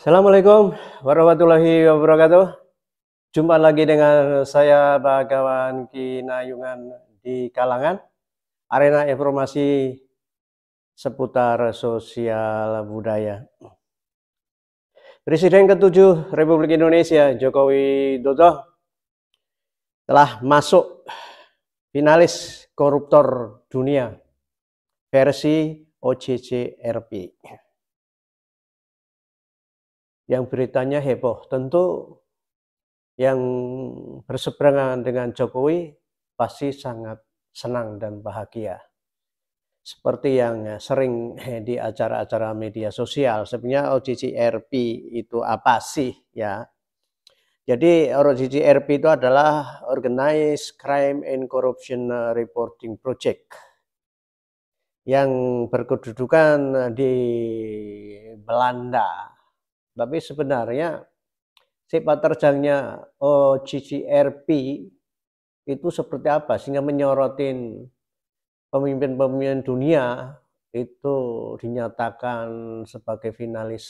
Assalamualaikum warahmatullahi wabarakatuh. Jumpa lagi dengan saya Bagawan Kinayungan di Kalangan, arena informasi seputar sosial budaya. Presiden ke-7 Republik Indonesia Joko Widodo telah masuk finalis koruptor dunia versi OJJRP. Yang beritanya heboh, tentu yang berseberangan dengan Jokowi pasti sangat senang dan bahagia. Seperti yang sering di acara-acara media sosial, sebenarnya OJJRP itu apa sih ya? Jadi OJJRP itu adalah Organized Crime and Corruption Reporting Project yang berkedudukan di Belanda. Tapi sebenarnya sepak terjangnya OJJRP itu seperti apa sehingga menyorotin pemimpin-pemimpin dunia itu dinyatakan sebagai finalis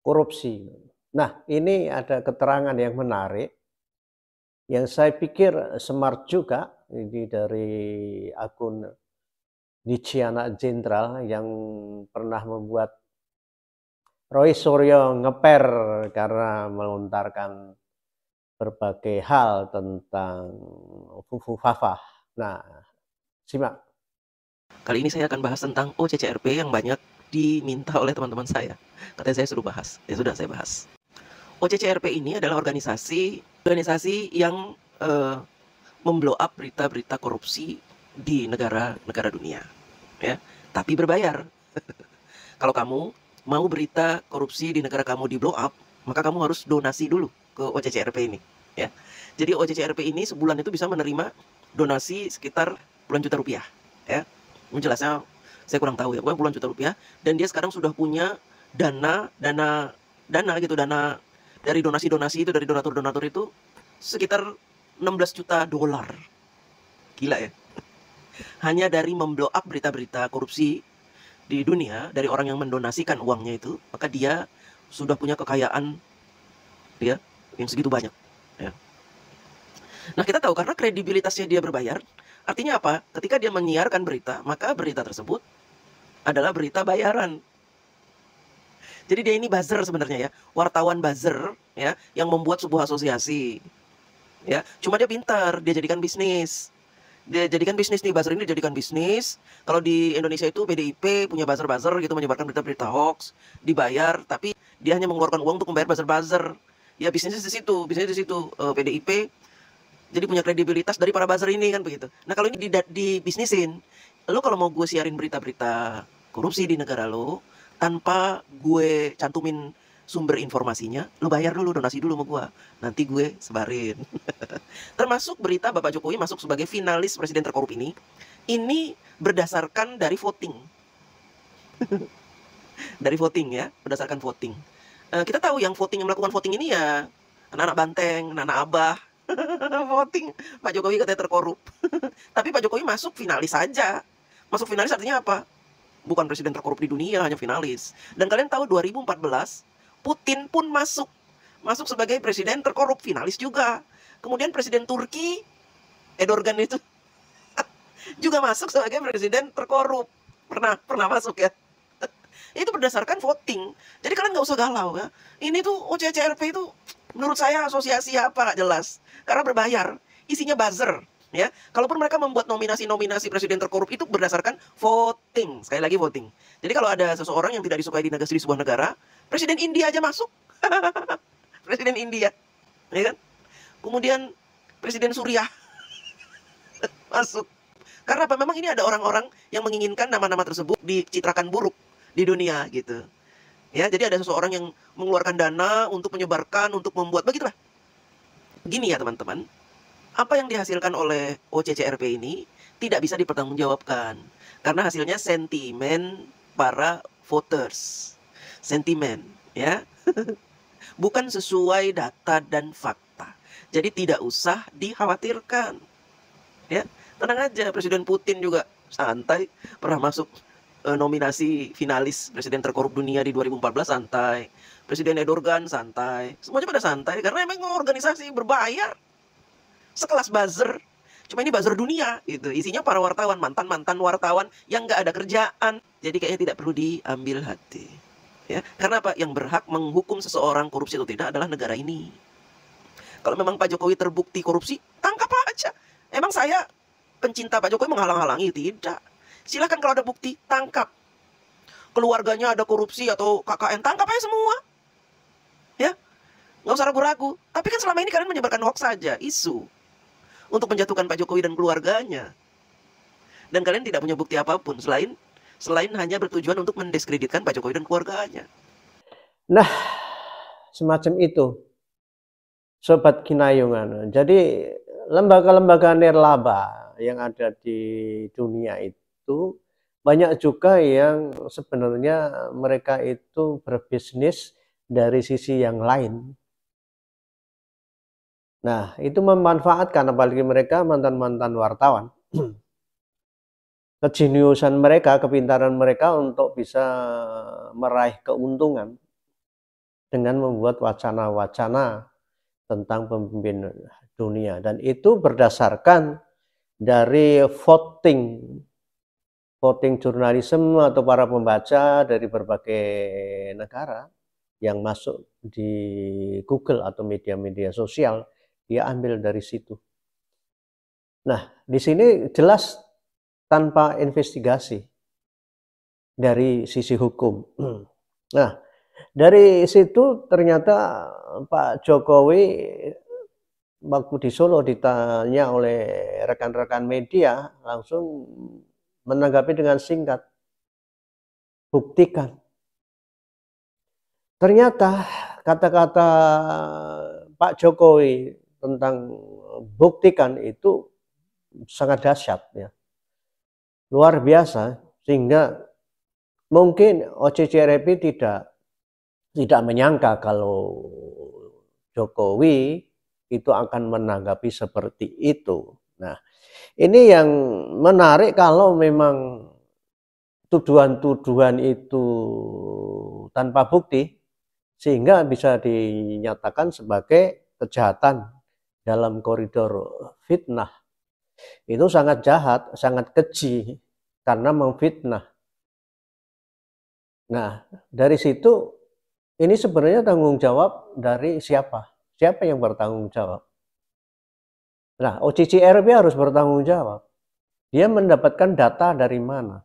korupsi. Nah, ini ada keterangan yang menarik yang saya pikir smart juga, ini dari akun Niciana Jenderal yang pernah membuat Roy Suryo ngeper karena melontarkan berbagai hal tentang Fufu Fafah. Nah, simak. Kali ini saya akan bahas tentang OJJRP yang banyak diminta oleh teman-teman saya. Katanya saya suruh bahas. Ya sudah, saya bahas. OJJRP ini adalah organisasi yang memblow up berita-berita korupsi di negara-negara dunia. Ya, tapi berbayar. Kalau kamu mau berita korupsi di negara kamu di blow up, maka kamu harus donasi dulu ke OJJRP ini. Ya, jadi OJJRP ini sebulan itu bisa menerima donasi sekitar puluhan juta rupiah. Ya, menjelasnya saya kurang tahu ya, pokoknya puluhan juta rupiah. Dan dia sekarang sudah punya dana dari donasi-donasi itu, dari donatur-donatur itu sekitar 16 juta dolar. Gila ya. Hanya dari memblow up berita-berita korupsi di dunia, dari orang yang mendonasikan uangnya itu, maka dia sudah punya kekayaan ya yang segitu banyak ya. Nah, kita tahu karena kredibilitasnya dia berbayar, artinya apa? Ketika dia menyiarkan berita, maka berita tersebut adalah berita bayaran. Jadi dia ini buzzer sebenarnya ya, wartawan buzzer ya, yang membuat sebuah asosiasi. Ya, cuma dia pintar, dia jadikan bisnis. Dia jadikan bisnis nih, buzzer ini dijadikan bisnis. Kalau di Indonesia itu PDIP punya buzzer-buzzer gitu, menyebarkan berita-berita hoax, dibayar, tapi dia hanya mengeluarkan uang untuk membayar buzzer-buzzer. Ya bisnisnya di situ, PDIP jadi punya kredibilitas dari para buzzer ini kan begitu. Nah, kalau ini dibisnisin, lo kalau mau gue siarin berita-berita korupsi di negara lo tanpa gue cantumin sumber informasinya, lo bayar dulu, donasi dulu sama gue, nanti gue sebarin. Termasuk berita Bapak Jokowi masuk sebagai finalis presiden terkorup ini berdasarkan dari voting. Dari voting ya, berdasarkan voting. Kita tahu yang melakukan voting ini ya anak-anak Banteng, anak-anak Abah. Voting Pak Jokowi katanya terkorup. Tapi Pak Jokowi masuk finalis saja. Masuk finalis artinya apa? Bukan presiden terkorup di dunia, hanya finalis. Dan kalian tahu 2014 Putin pun masuk sebagai presiden terkorup, finalis juga. Kemudian presiden Turki Erdogan itu juga masuk sebagai presiden terkorup. Pernah masuk ya. Itu berdasarkan voting. Jadi kalian nggak usah galau ya. Ini tuh OJJRP itu menurut saya asosiasi apa nggak jelas. Karena berbayar, isinya buzzer. Ya, kalaupun mereka membuat nominasi presiden terkorup itu berdasarkan voting. Sekali lagi voting. Jadi kalau ada seseorang yang tidak disukai di sebuah negara, presiden India aja masuk. Presiden India, ya kan? Kemudian presiden Suriah masuk. Karena apa? Memang ini ada orang-orang yang menginginkan nama-nama tersebut dicitrakan buruk di dunia gitu. Ya, jadi ada seseorang yang mengeluarkan dana untuk menyebarkan, untuk membuat begitulah. Begini ya teman-teman, apa yang dihasilkan oleh OJJRP ini tidak bisa dipertanggungjawabkan karena hasilnya sentimen para voters. Sentimen, ya. Bukan sesuai data dan fakta. Jadi tidak usah dikhawatirkan. Ya, tenang aja, Presiden Putin juga santai pernah masuk nominasi finalis presiden terkorup dunia di 2014 santai. Presiden Erdogan santai. Semuanya pada santai karena emang organisasi berbayar. Sekelas buzzer. Cuma ini buzzer dunia gitu. Isinya para wartawan, mantan-mantan wartawan yang nggak ada kerjaan. Jadi kayaknya tidak perlu diambil hati. Ya, karena apa? Yang berhak menghukum seseorang korupsi atau tidak adalah negara ini. Kalau memang Pak Jokowi terbukti korupsi, tangkap aja. Emang saya pencinta Pak Jokowi menghalang-halangi? Tidak. Silakan kalau ada bukti, tangkap. Keluarganya ada korupsi atau KKN, tangkap aja semua. Ya, nggak usah ragu-ragu. Tapi kan selama ini kalian menyebarkan hoax saja, isu. Untuk menjatuhkan Pak Jokowi dan keluarganya. Dan kalian tidak punya bukti apapun selain hanya bertujuan untuk mendiskreditkan Pak Jokowi dan keluarganya. Nah, semacam itu, Sobat Kinayungan. Jadi lembaga-lembaga nirlaba yang ada di dunia itu banyak juga yang sebenarnya mereka itu berbisnis dari sisi yang lain. Nah, itu memanfaatkan apalagi mereka mantan-mantan wartawan. Kejeniusan mereka, kepintaran mereka untuk bisa meraih keuntungan dengan membuat wacana-wacana tentang pemimpin dunia. Dan itu berdasarkan dari voting jurnalisme atau para pembaca dari berbagai negara yang masuk di Google atau media-media sosial, dia ambil dari situ. Nah, di sini jelas tanpa investigasi dari sisi hukum. Nah, dari situ ternyata Pak Jokowi waktu di Solo ditanya oleh rekan-rekan media langsung menanggapi dengan singkat, buktikan. Ternyata kata-kata Pak Jokowi tentang buktikan itu sangat dahsyat ya. Luar biasa, sehingga mungkin OCCRP tidak menyangka kalau Jokowi itu akan menanggapi seperti itu. Nah, ini yang menarik kalau memang tuduhan-tuduhan itu tanpa bukti, sehingga bisa dinyatakan sebagai kejahatan dalam koridor fitnah. Itu sangat jahat, sangat keji karena memfitnah. Nah, dari situ ini sebenarnya tanggung jawab dari siapa? Siapa yang bertanggung jawab? Nah, OCCRP harus bertanggung jawab. Dia mendapatkan data dari mana?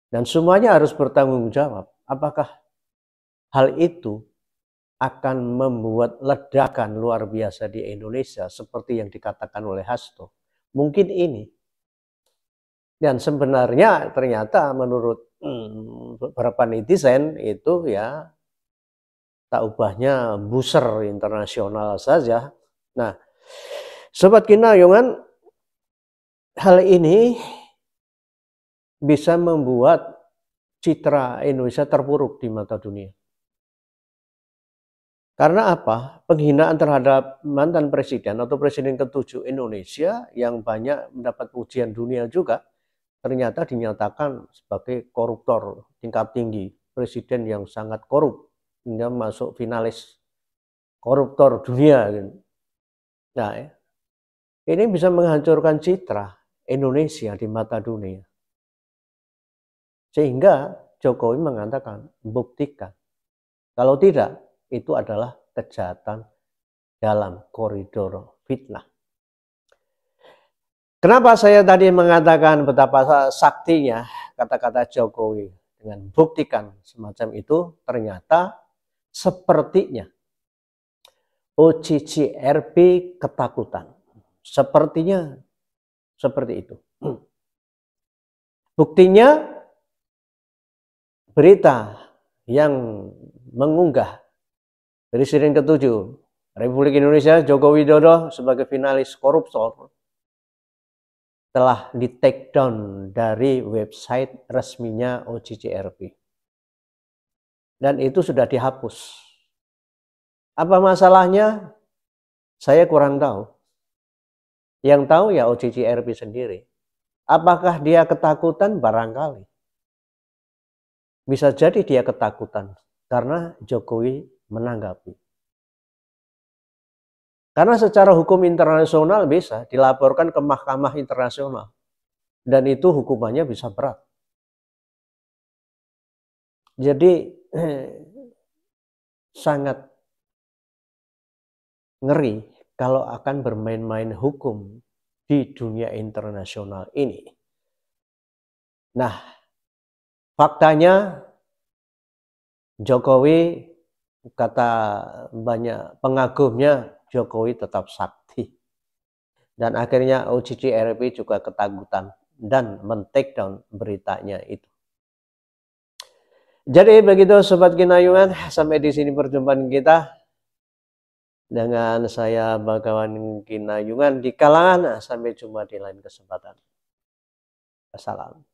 Dan semuanya harus bertanggung jawab. Apakah hal itu akan membuat ledakan luar biasa di Indonesia seperti yang dikatakan oleh Hasto? Mungkin ini. Dan sebenarnya ternyata menurut beberapa netizen itu ya tak ubahnya booster internasional saja. Nah, Sobat Kinayungan, hal ini bisa membuat citra Indonesia terpuruk di mata dunia. Karena apa? Penghinaan terhadap mantan presiden atau presiden ke-7 Indonesia yang banyak mendapat pujian dunia juga ternyata dinyatakan sebagai koruptor tingkat tinggi, presiden yang sangat korup hingga masuk finalis koruptor dunia. Nah, ini bisa menghancurkan citra Indonesia di mata dunia. Sehingga Jokowi mengatakan, buktikan. Kalau tidak, itu adalah kejahatan dalam koridor fitnah. Kenapa saya tadi mengatakan betapa saktinya kata-kata Jokowi dengan buktikan semacam itu, ternyata sepertinya OCCRP ketakutan. Sepertinya seperti itu. Buktinya berita yang mengunggah Presiden ke-7 Republik Indonesia Joko Widodo sebagai finalis koruptor telah di take down dari website resminya OCCRP. Dan itu sudah dihapus. Apa masalahnya? Saya kurang tahu. Yang tahu ya OCCRP sendiri. Apakah dia ketakutan? Barangkali. Bisa jadi dia ketakutan karena Jokowi menanggapi. Karena secara hukum internasional bisa dilaporkan ke Mahkamah Internasional. Dan itu hukumannya bisa berat. Jadi sangat ngeri kalau akan bermain-main hukum di dunia internasional ini. Nah, faktanya Jokowi, kata banyak pengagumnya, Jokowi tetap sakti. Dan akhirnya OCCRP juga ketakutan dan men-take down beritanya itu. Jadi begitu Sobat Kinayungan, sampai di sini perjumpaan kita dengan saya Bagawan Kinayungan di Kalangan. Sampai jumpa di lain kesempatan. Assalam.